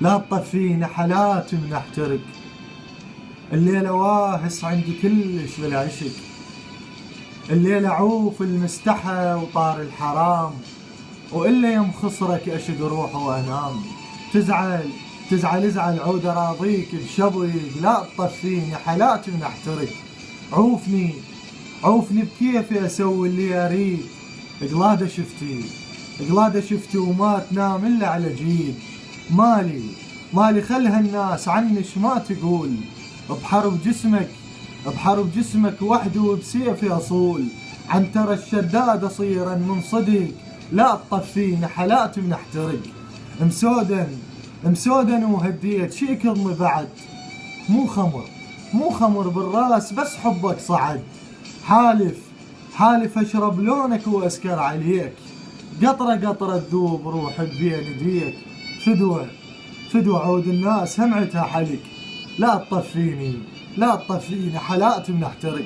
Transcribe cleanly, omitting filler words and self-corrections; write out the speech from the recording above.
لا تطفيني حالات من احترق. الليلة واهس عندي كلش بالعشق، الليلة عوف المستحى وطار الحرام، وإلا يوم خصرك أشد روح وأنام. تزعل ازعل عود أراضيك بشبيق، لا تطفيني حالات من احترق. عوفني بكيفي أسوي اللي أريد. قلادة شفتي وما تنام إلا على جيد. مالي خلها الناس عنش ما تقول. بحرب جسمك وحده وبسيفي أصول. عن ترى الشداد أصيرا من صدق، لا تطفيني حالات من احترق. مسودن وهديت شي كظمي بعد، مو خمر بالراس بس حبك صعد. حالف اشرب لونك واسكر عليك، قطرة تذوب روح بين يديك. فدوى عود الناس همعتها حلق، لا تطفيني حالات من احترق.